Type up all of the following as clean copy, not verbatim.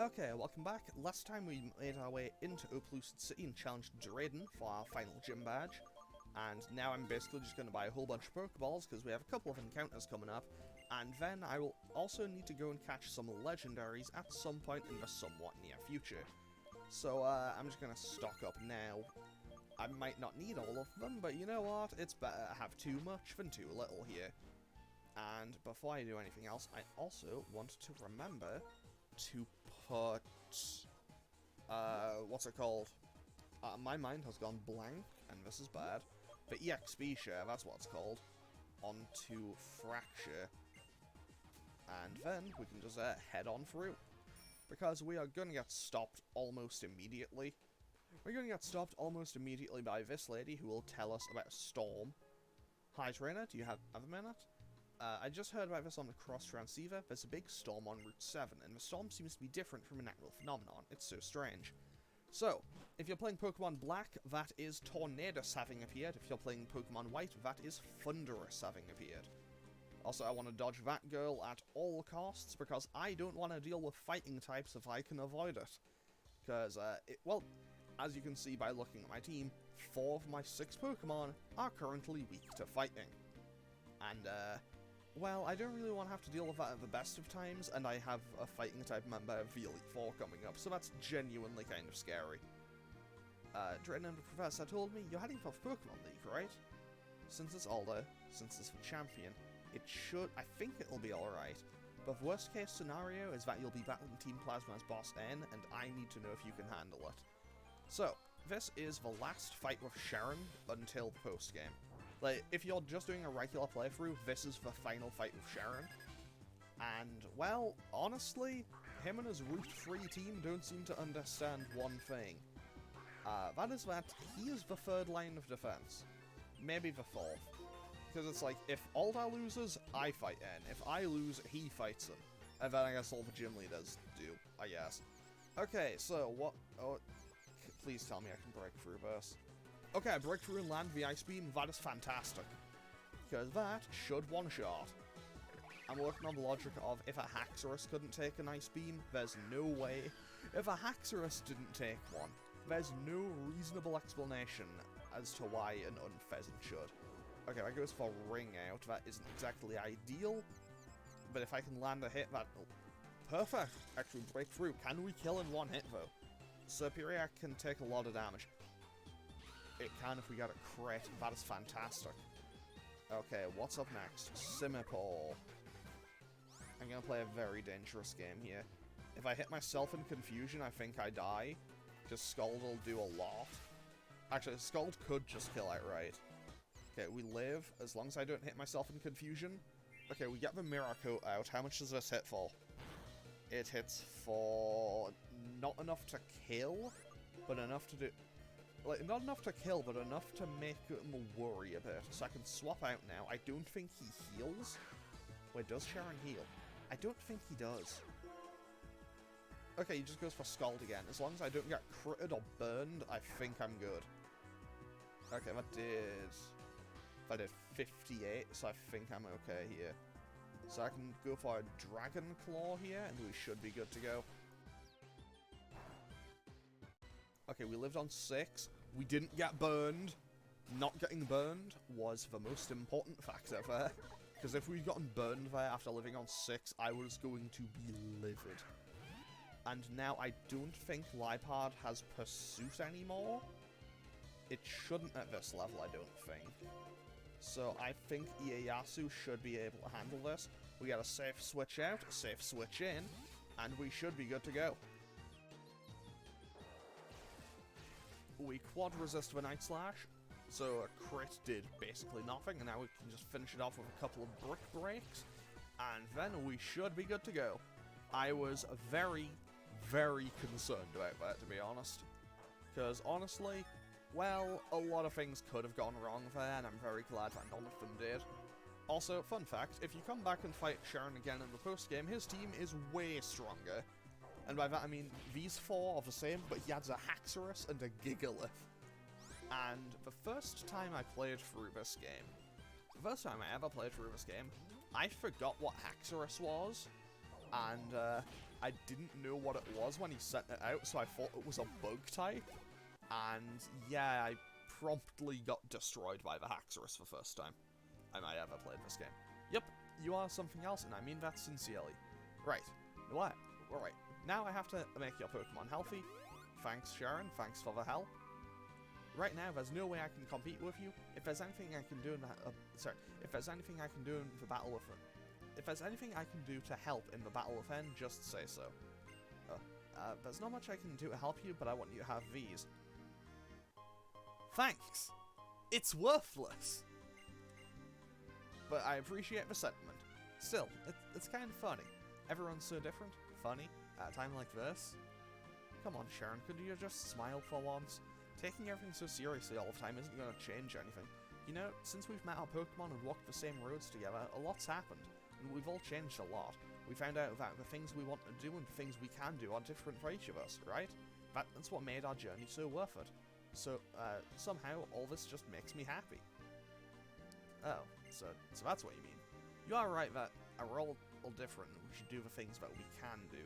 Okay, welcome back. Last time we made our way into Oplucid City and challenged Cheren for our final gym badge. And now I'm basically just going to buy a whole bunch of Pokeballs because we have a couple of encounters coming up. And then I will also need to go and catch some legendaries at some point in the somewhat near future. So I'm just going to stock up now. I might not need all of them, but you know what? It's better to have too much than too little here. And before I do anything else, I also want to remember to put, what's it called? My mind has gone blank, and this is bad. The EXP share, that's what it's called, onto Fracture. And then we can just head on through. Because we are going to get stopped almost immediately. We're going to get stopped almost immediately by this lady who will tell us about a storm. Hi trainer, do you have a minute? I just heard about this on the cross transceiver. There's a big storm on Route 7, and the storm seems to be different from a natural phenomenon. It's so strange. So, if you're playing Pokemon Black, that is Tornadus having appeared. If you're playing Pokemon White, that is Thunderous having appeared. Also, I want to dodge that girl at all costs, because I don't want to deal with fighting types if I can avoid it. Because, well, as you can see by looking at my team, 4 of my 6 Pokemon are currently weak to fighting. And, well, I don't really want to have to deal with that at the best of times, and I have a fighting type member of the Elite Four coming up, so that's genuinely kind of scary. Cheren and the Professor told me you're heading for Pokemon League, right? Since it's older, since it's the champion, it should, I think it'll be alright. But the worst case scenario is that you'll be battling Team Plasma's Boss N, and I need to know if you can handle it. So, this is the last fight with Cheren until the post-game. Like, if you're just doing a regular playthrough, this is the final fight with Cheren. And, well, honestly, him and his Route 3 team don't seem to understand one thing. That is that he is the 3rd line of defense. Maybe the 4th. Because it's like, if Aldar loses, I fight N. If I lose, he fights him. And then I guess all the gym leaders do, I guess. Okay, so what... Oh, please tell me I can break through this. Okay, I break through and land the Ice Beam. That is fantastic. Because that should one-shot. I'm working on the logic of if a Haxorus couldn't take an Ice Beam, there's no way. If a Haxorus didn't take one, there's no reasonable explanation as to why an Unpheasant should. Okay, that goes for Ring Out. That isn't exactly ideal. But if I can land a hit, that... Oh, perfect! Actually, break through. Can we kill in one hit, though? Superior can take a lot of damage. It can if we get a crit. That is fantastic. Okay, what's up next? Simipour. I'm going to play a very dangerous game here. If I hit myself in confusion, I think I die. Because Scald will do a lot. Actually, Scald could just kill outright. Okay, we live, as long as I don't hit myself in confusion. Okay, we get the Mirror Coat out. How much does this hit for? It hits for... not enough to kill, but enough to do... Like, not enough to kill, but enough to make him worry a bit. So I can swap out now. I don't think he heals. Wait, does Cheren heal? I don't think he does. Okay, he just goes for Scald again. As long as I don't get critted or burned, I think I'm good. Okay, that did 58, so I think I'm okay here. So I can go for a Dragon Claw here, and we should be good to go. Okay, we lived on 6. We didn't get burned. Not getting burned was the most important factor there. Because if we'd gotten burned there after living on 6, I was going to be livid. And now I don't think Liepard has Pursuit anymore. It shouldn't at this level, I don't think. So I think Ieyasu should be able to handle this. We got a safe switch out, a safe switch in, and we should be good to go. We quad resist the Night Slash, so a crit did basically nothing, and now we can just finish it off with a couple of Brick Breaks, and then we should be good to go. I was very, very concerned about that, to be honest. Because honestly, well, a lot of things could have gone wrong there, and I'm very glad that none of them did. Also, fun fact, if you come back and fight Cheren again in the post-game, his team is way stronger. And by that I mean, these 4 are the same, but he adds a Haxorus and a Gigalith. And the first time I played through this game, the first time I ever played through this game, I forgot what Haxorus was. and I didn't know what it was when he sent it out, so I thought it was a bug type, and yeah, I promptly got destroyed by the Haxorus for the first time I might ever played this game. Yep, you are something else, and I mean that sincerely. Right, what? Alright, now I have to make your Pokemon healthy. Thanks, Cheren, thanks for the help. Right now, there's no way I can compete with you. If there's anything I can do in the, if there's anything I can do in the battle with, if there's anything I can do to help in the battle with N, just say so. There's not much I can do to help you, but I want you to have these. Thanks. It's worthless. But I appreciate the sentiment. Still, it's kind of funny. Everyone's so different, funny, at a time like this. Come on, Cheren, could you just smile for once? Taking everything so seriously all the time isn't going to change anything. You know, since we've met our Pokemon and walked the same roads together, a lot's happened, and we've all changed a lot. We found out that the things we want to do and the things we can do are different for each of us, right? That's what made our journey so worth it. So, somehow, all this just makes me happy. Oh, so that's what you mean. You are right that we're all different and we should do the things that we can do.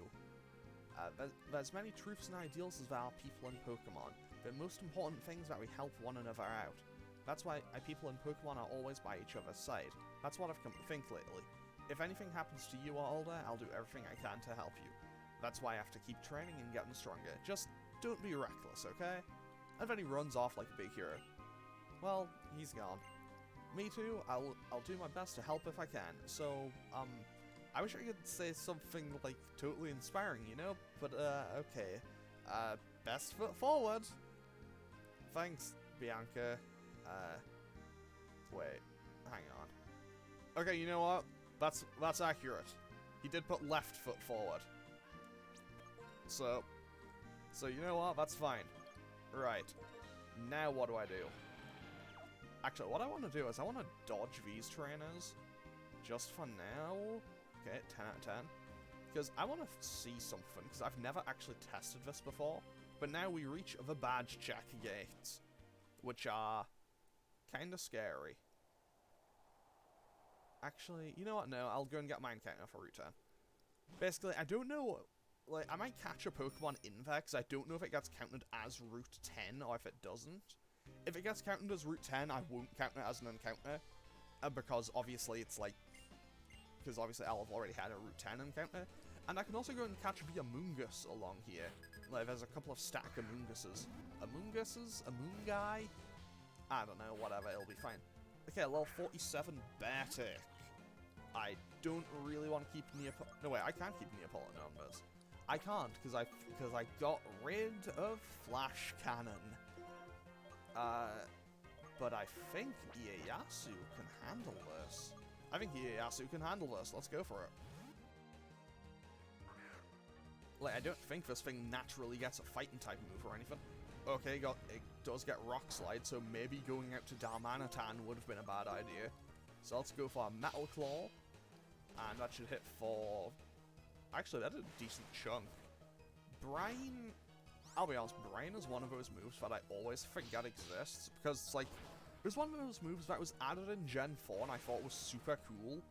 There's many truths and ideals as there are people in Pokemon. The most important things that we help one another out. That's why people in Pokemon are always by each other's side. That's what I've come to think lately. If anything happens to you or older, I'll do everything I can to help you. That's why I have to keep training and getting stronger. Just don't be reckless, okay? And then he runs off like a big hero. Well, he's gone. Me too, I'll do my best to help if I can. So, I wish I could say something, like, totally inspiring, you know? But, okay. Best foot forward! Thanks, Bianca. Wait. Hang on. Okay, you know what? That's accurate. He did put left foot forward. So you know what? That's fine. Right. Now what do I do? Actually, what I want to do is I want to dodge these trainers. Just for now. Okay, 10 out of 10. Because I want to see something, because I've never actually tested this before. But now we reach the badge check gates, which are kind of scary. Actually, you know what? No, I'll go and get mine counter for Route 10. Basically, I don't know, like, I might catch a Pokemon in there, because I don't know if it gets counted as Route 10, or if it doesn't. If it gets counted as Route 10, I won't count it as an encounter, because obviously it's like, because obviously I'll have already had a Route 10 encounter, and I can also go and catch the Amoonguss along here. Like, there's a couple of stack Amoongusses. Amoongusses? Amoonguy? I don't know, whatever, it'll be fine. Okay, level 47 Beartic. I don't really want to keep no wait, I can't keep Neapolitan on this. I can't, because I got rid of Flash Cannon. But I think Ieyasu can handle this. I think Ieyasu can handle this. Let's go for it. Like, I don't think this thing naturally gets a fighting type move or anything. Okay, it does get Rock Slide, so maybe going out to Darmanitan would have been a bad idea. So let's go for a Metal Claw. And that should hit for... Actually, that did a decent chunk. Brine... I'll be honest, Brine is one of those moves that I always forget exists, because it's like, it was one of those moves that was added in Gen 4 and I thought was super cool,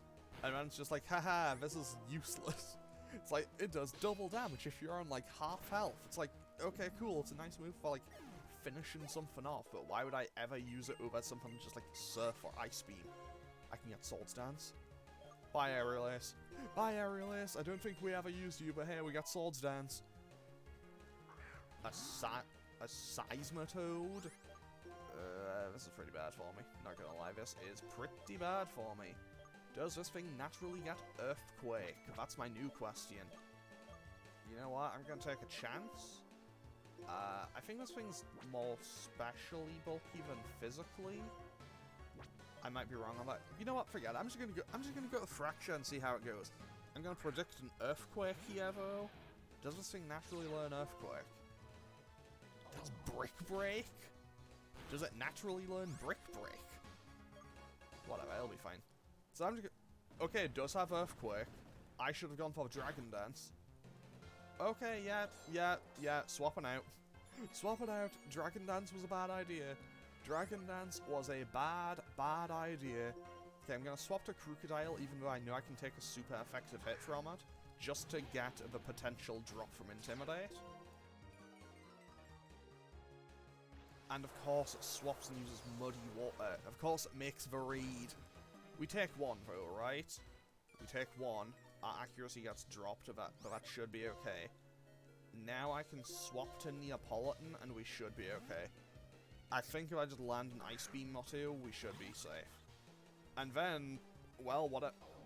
and then it's just like, haha, this is useless. It's like, it does double damage if you're on like half health. It's like, okay, cool, it's a nice move for like finishing something off, but why would I ever use it over something just like Surf or Ice Beam? I can get Swords Dance. Bye, Aerial Ace. Bye, Aerial Ace. I don't think we ever used you, but hey, we got Swords Dance. A Seismitoad? This is pretty bad for me. Not gonna lie, this is pretty bad for me. Does this thing naturally get Earthquake? That's my new question. You know what? I'm gonna take a chance. I think this thing's more specially bulky than physically. I might be wrong on that. You know what? Forget it. I'm just gonna go to Fracture and see how it goes. I'm gonna predict an Earthquake here, though. Does this thing naturally learn Earthquake? Does Brick Break? Does it naturally learn Brick Break? Whatever, it'll be fine. So I'm just gonna... Okay, it does have Earthquake. I should have gone for Dragon Dance. Okay, yeah, swapping out. Swapping out. Dragon Dance was a bad idea. Dragon Dance was a bad idea. Okay, I'm gonna swap to Crocodile, even though I know I can take a super effective hit from it. just to get the potential drop from Intimidate. And of course, it swaps and uses Muddy Water. Of course, it makes the read. We take one, though, right? We take one. Our accuracy gets dropped, but that should be okay. Now I can swap to Neapolitan, and we should be okay. I think if I just land an Ice Beam or two, we should be safe. And then, well,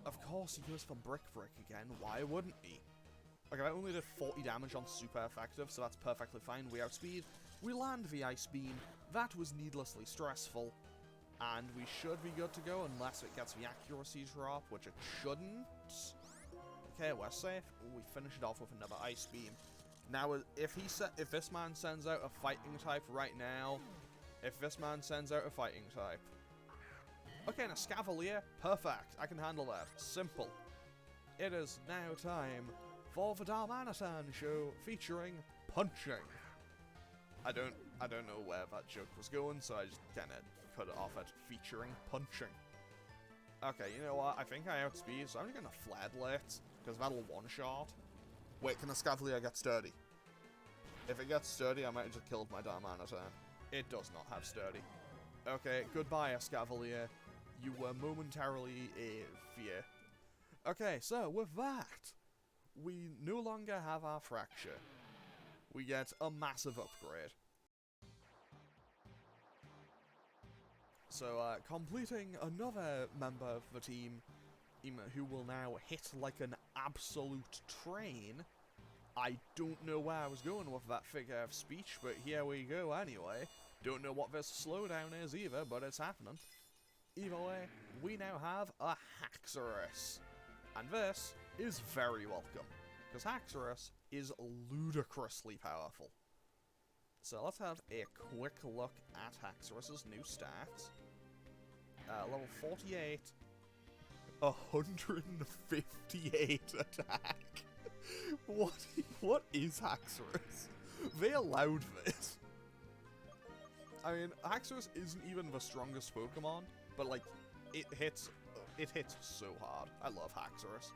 of course he goes for Brick again. Why wouldn't he? Okay, I only did 40 damage on super effective, so that's perfectly fine. We outspeed. We land the Ice Beam. That was needlessly stressful. And we should be good to go unless it gets the accuracy drop, which it shouldn't. Okay, we're safe. We finish it off with another Ice Beam. Now, if this man sends out a fighting type right now, Okay, and a Scavalier. Perfect. I can handle that. Simple. It is now time for the Darmanitan show featuring punching. I don't know where that joke was going, so I just kind of cut it off at featuring punching. Okay, you know what? I think I outspeed, so I'm just gonna Flare Blitz, because that'll one-shot. Wait, can a Scavalier get sturdy? If it gets sturdy, I might have just killed my Darmanitan. It does not have sturdy. Okay, goodbye, Escavalier. You were momentarily a fear. Okay, so with that, we no longer have our fracture. We get a massive upgrade. So, completing another member of the team, who will now hit like an absolute train. I don't know where I was going with that figure of speech, but here we go anyway. Don't know what this slowdown is either, but it's happening. Either way, we now have a Haxorus. And this is very welcome, because Haxorus is ludicrously powerful. So let's have a quick look at Haxorus's new stats. Level 48, 158 attack. What is Haxorus? They allowed this. I mean, Haxorus isn't even the strongest Pokemon, but like, it hits so hard. I love Haxorus.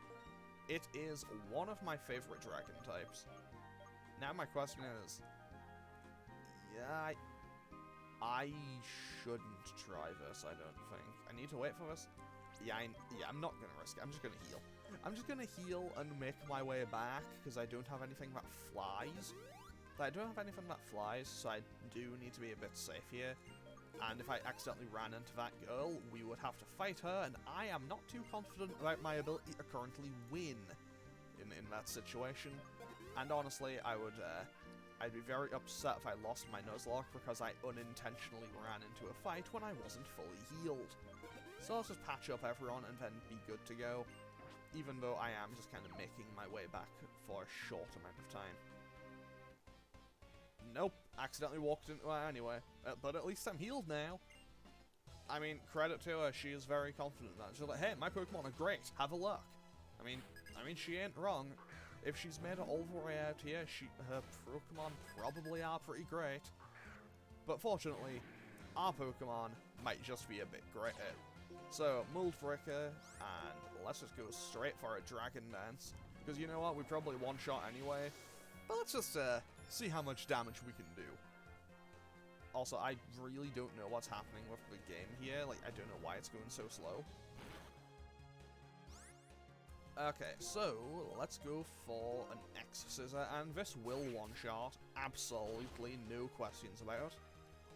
It is one of my favorite dragon types. Now my question is, yeah, I shouldn't try this, I don't think. I need to wait for this. Yeah, I'm not gonna risk it. I'm just gonna heal. I'm just gonna heal and make my way back, because I don't have anything that flies. So I do need to be a bit safe here. And if I accidentally ran into that girl, we would have to fight her, and I am not too confident about my ability to currently win in that situation. And honestly, I'd be very upset if I lost my Nuzlocke because I unintentionally ran into a fight when I wasn't fully healed. So let's just patch up everyone and then be good to go, even though I am just kind of making my way back for a short amount of time. Nope, accidentally walked into her anyway, but at least I'm healed now. I mean, credit to her, she is very confident in that. She's like, hey, my Pokemon are great, have a look. I mean, she ain't wrong. If she's made it all the way out here, her Pokemon probably are pretty great. But fortunately, our Pokemon might just be a bit greater. So, Mold Breaker, and let's just go straight for a Dragon Dance. Because you know what, we probably one-shot anyway. But let's just see how much damage we can do. Also, I really don't know what's happening with the game here. Like, I don't know why it's going so slow. Okay, so let's go for an X-Scissor, and this will one-shot. Absolutely no questions about.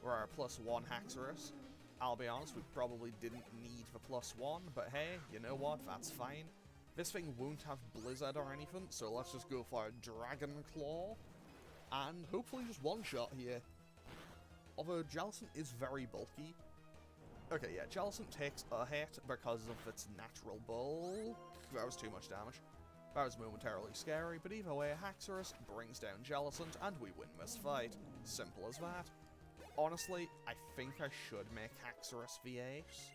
We're a +1 Haxorus. I'll be honest, we probably didn't need the +1, but hey, you know what, that's fine. This thing won't have Blizzard or anything, so let's just go for a Dragon Claw, and hopefully just one-shot here. Although Jellicent is very bulky. Okay, yeah, Jellicent takes a hit because of its natural bulk. That was too much damage. That was momentarily scary, but either way, Haxorus brings down Jellicent, and we win this fight. Simple as that. Honestly, I think I should make Haxorus the ace.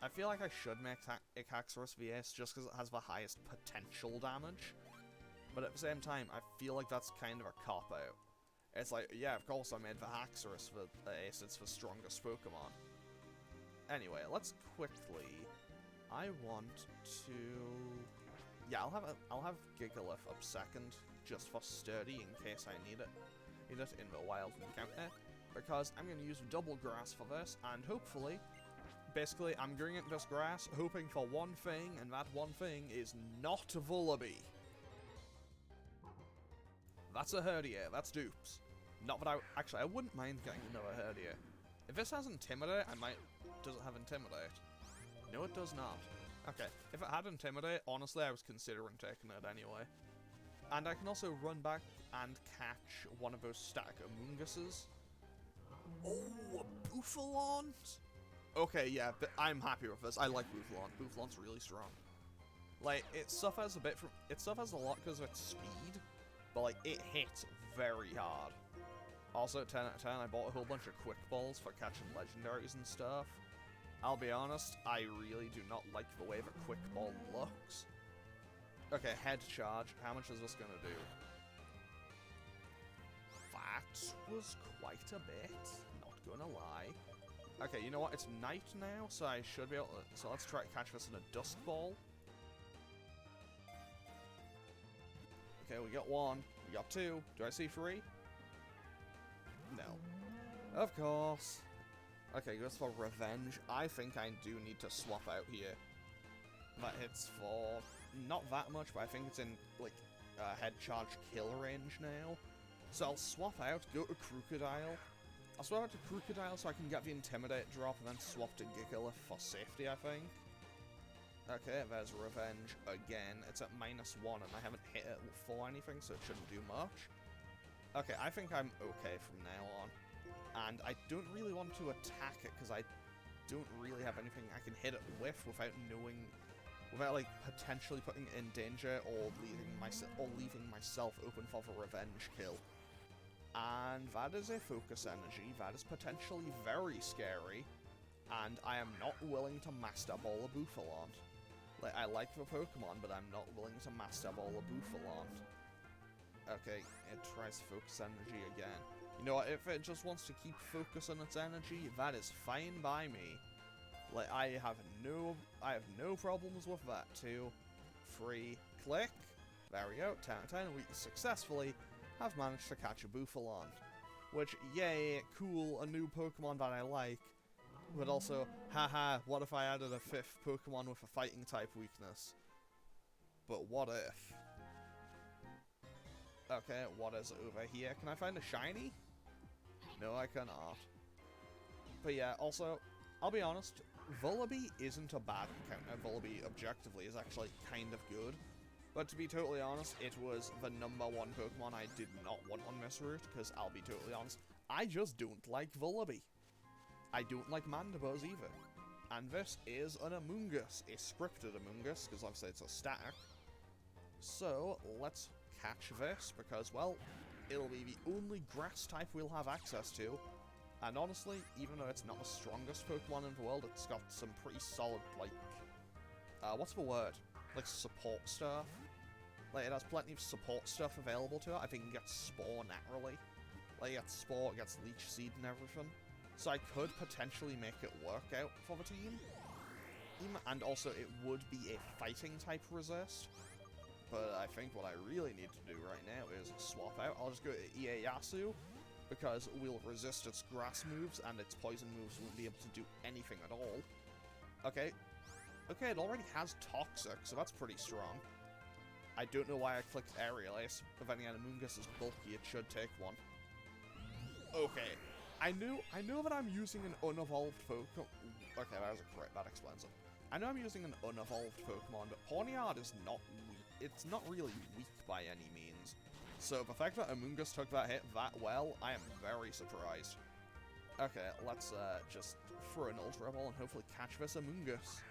I feel like I should make Haxorus the ace just because it has the highest potential damage. But at the same time, I feel like that's kind of a cop-out. It's like, yeah, of course I made the Haxorus the ace, it's the strongest Pokemon. Anyway, let's quickly... I want to... yeah, I'll have Gigalith up second, just for sturdy in case I need it. Need it in the wild encounter, because I'm going to use double grass for this, and hopefully, basically, I'm going into this grass hoping for one thing, and that one thing is not Vullaby. That's a Herdier, that's dupes. Not that actually, I wouldn't mind getting another Herdier. If this has Intimidate, I might... Does it have Intimidate? No, it does not. Okay, if it had Intimidate, honestly, I was considering taking it anyway. And I can also run back and catch one of those static Amoonguses. Oh, a Bouffalont! Okay, yeah, but I'm happy with this. I like Bouffalont. Bouffalant's really strong. Like, it suffers a bit from... It suffers a lot because of its speed, but, like, it hits very hard. Also, 10 out of 10, I bought a whole bunch of Quick Balls for catching legendaries and stuff. I'll be honest, I really do not like the way the Quick Ball looks. Okay, head charge. How much is this going to do? That was quite a bit, not gonna lie. Okay, you know what? It's night now, so I should be able to... So let's try to catch this in a Dusk Ball. Okay, we got one. We got two. Do I see three? No. Of course. Okay, goes for Revenge. I think I do need to swap out here. That hits for not that much, but I think it's in, like, head charge kill range now. So I'll swap out, go to Crocodile. I'll swap out to Crocodile so I can get the Intimidate drop, and then swap to Gigalith for safety, I think. Okay, there's Revenge again. It's at -1, and I haven't hit it for anything, so it shouldn't do much. Okay, I think I'm okay from now on. And I don't really want to attack it, because I don't really have anything I can hit it with without knowing... Without, like, potentially putting it in danger or leaving myself open for the revenge kill. And that is a focus energy. That is potentially very scary. And I am not willing to Master Ball a Bouffalont. Like, I like the Pokemon, but I'm not willing to Master Ball a Bouffalont. Okay, it tries focus energy again. You know what, if it just wants to keep focus on its energy, that is fine by me. Like, I have no problems with that. 2, 3, click. There we go, 10 out of 10. We successfully have managed to catch a Bouffalont. Which, yay, cool, a new Pokemon that I like. But also, haha, what if I added a 5th Pokemon with a fighting type weakness? But what if? Okay, what is over here? Can I find a shiny? No, I cannot. But yeah, also, I'll be honest, Vullaby isn't a bad encounter. Vullaby, objectively, is actually kind of good. But to be totally honest, it was the #1 Pokemon I did not want on this route, because I'll be totally honest, I just don't like Vullaby. I don't like Mandibuzz either. And this is an Amoonguss, a scripted Amoonguss, because obviously it's a static. So, let's catch this, because, well, it'll be the only grass type we'll have access to. And honestly, even though it's not the strongest Pokemon in the world, it's got some pretty solid, like, what's the word? Like, support stuff. Like, it has plenty of support stuff available to it. I think it gets Spore naturally. Like, it gets Spore, it gets Leech Seed and everything. So I could potentially make it work out for the team. And also, it would be a fighting type resist. But I think what I really need to do right now is swap out. I'll just go to Ieyasu, because we'll resist its grass moves, and its poison moves won't be able to do anything at all. Okay. Okay, it already has Toxic, so that's pretty strong. I don't know why I clicked Aerial Ace, but then again, Amoonguss is bulky, it should take one. Okay. I know that I'm using an unevolved Pokemon. Okay, that explains it. I know I'm using an unevolved Pokemon, but Pawniard is not weak. It's not really weak by any means. So the fact that Amoonguss took that hit that well, I am very surprised. Okay, let's just throw an Ultra Ball and hopefully catch this Amoonguss.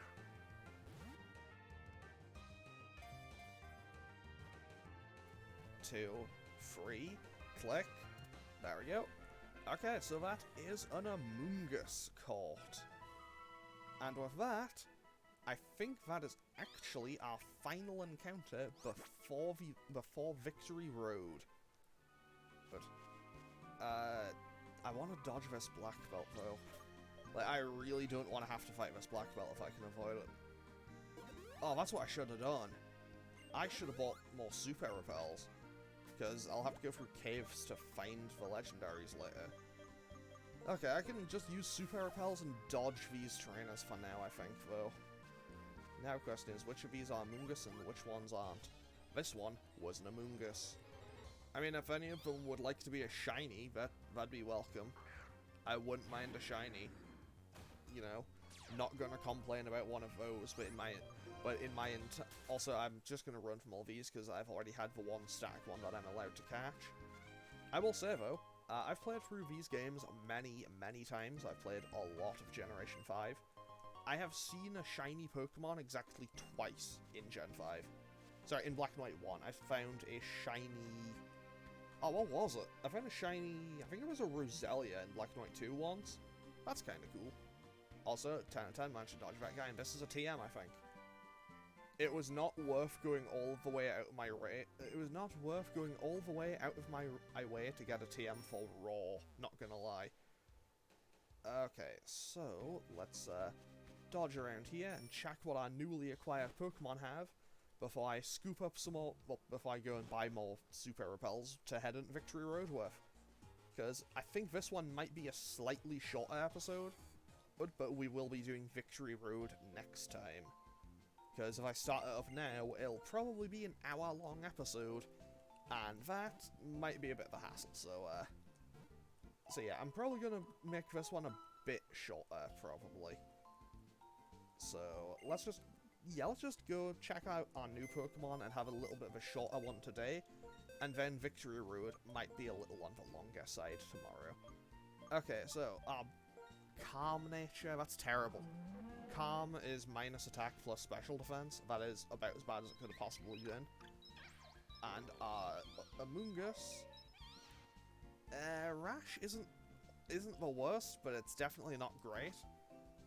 Two, 3, click. There we go. Okay, so that is an Amoonguss caught. And with that, I think that is actually our final encounter before Victory Road. But, I want to dodge this black belt, though. Like, I really don't want to have to fight this black belt if I can avoid it. Oh, that's what I should have done. I should have bought more super repels, because I'll have to go through caves to find the legendaries later. Okay, I can just use super repels and dodge these trainers for now, I think, though. Now the question is, which of these are Amoonguss and which ones aren't? This one was an Amoonguss. I mean, if any of them would like to be a shiny, that'd be welcome. I wouldn't mind a shiny. You know, not gonna complain about one of those, but also I'm just gonna run from all these because I've already had the one stack one that I'm allowed to catch. I will say though, I've played through these games many, many times. I've played a lot of Generation 5. I have seen a shiny Pokemon exactly twice in Gen 5. Sorry, in Black and White 1. I found a shiny... Oh, what was it? I found a shiny... I think it was a Roselia in Black and White 2 once. That's kind of cool. Also, 10 out of 10 managed to dodge that guy, and this is a TM, I think. It was not worth going all the way out of my way. It was not worth going all the way out of my way to get a TM for Raw. Not gonna lie. Okay, so let's dodge around here and check what our newly acquired Pokemon have before I scoop up some more. Well, before I go and buy more Super Repels to head into Victory Road with, because I think this one might be a slightly shorter episode, but we will be doing Victory Road next time. Because if I start it up now, it'll probably be an hour-long episode, and that might be a bit of a hassle, so yeah, I'm probably gonna make this one a bit shorter, probably. So, let's just go check out our new Pokemon and have a little bit of a shorter one today, and then Victory Road might be a little on the longer side tomorrow. Okay, so, Calm Nature, that's terrible. Calm is minus attack plus special defense. That is about as bad as it could have possibly been. And Amoonguss, Rash isn't the worst, but it's definitely not great.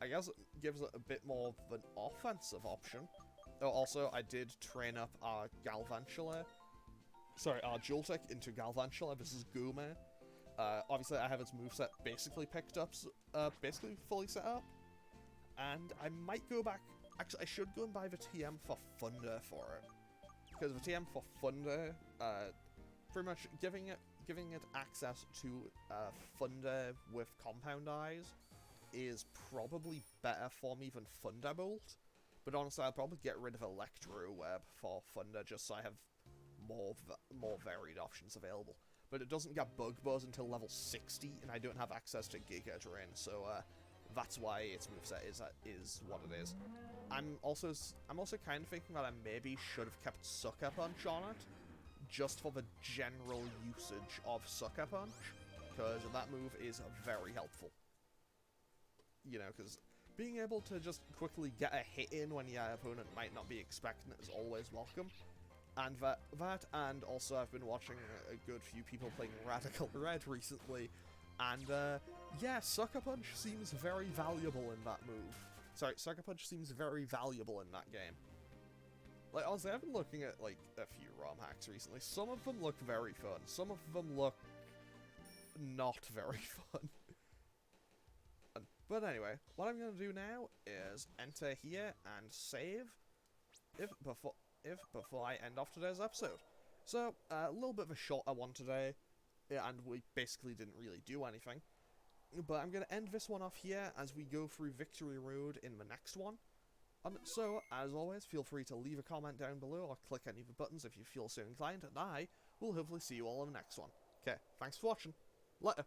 I guess it gives it a bit more of an offensive option. Oh, also, I did train up our Galvantula. Sorry, our Joltik into Galvantula. This is Gume. Obviously, I have its moveset basically picked up, basically fully set up. And I might go back... Actually, I should go and buy the TM for Thunder for it. Because the TM for Thunder, pretty much giving it access to Thunder with Compound Eyes is probably better for me than Thunderbolt. But honestly, I'll probably get rid of Electro Web for Thunder just so I have more varied options available. But it doesn't get Bug Buzz until level 60, and I don't have access to Giga Drain, so that's why its moveset is what it is. I'm also kind of thinking that I maybe should have kept Sucker Punch on it, just for the general usage of Sucker Punch, because that move is very helpful. You know, because being able to just quickly get a hit in when your opponent might not be expecting it is always welcome. And that, and also I've been watching a good few people playing Radical Red recently, and yeah, Sucker Punch seems very valuable in that move. Sorry, Sucker Punch seems very valuable in that game. Like, honestly, I've been looking at, like, a few ROM hacks recently. Some of them look very fun. Some of them look not very fun. But anyway, what I'm going to do now is enter here and save before I end off today's episode. So, a little bit of a shorter one today, and we basically didn't really do anything. But I'm going to end this one off here as we go through Victory Road in the next one. So, as always, feel free to leave a comment down below or click any of the buttons if you feel so inclined, and I will hopefully see you all in the next one. Okay, thanks for watching. Later.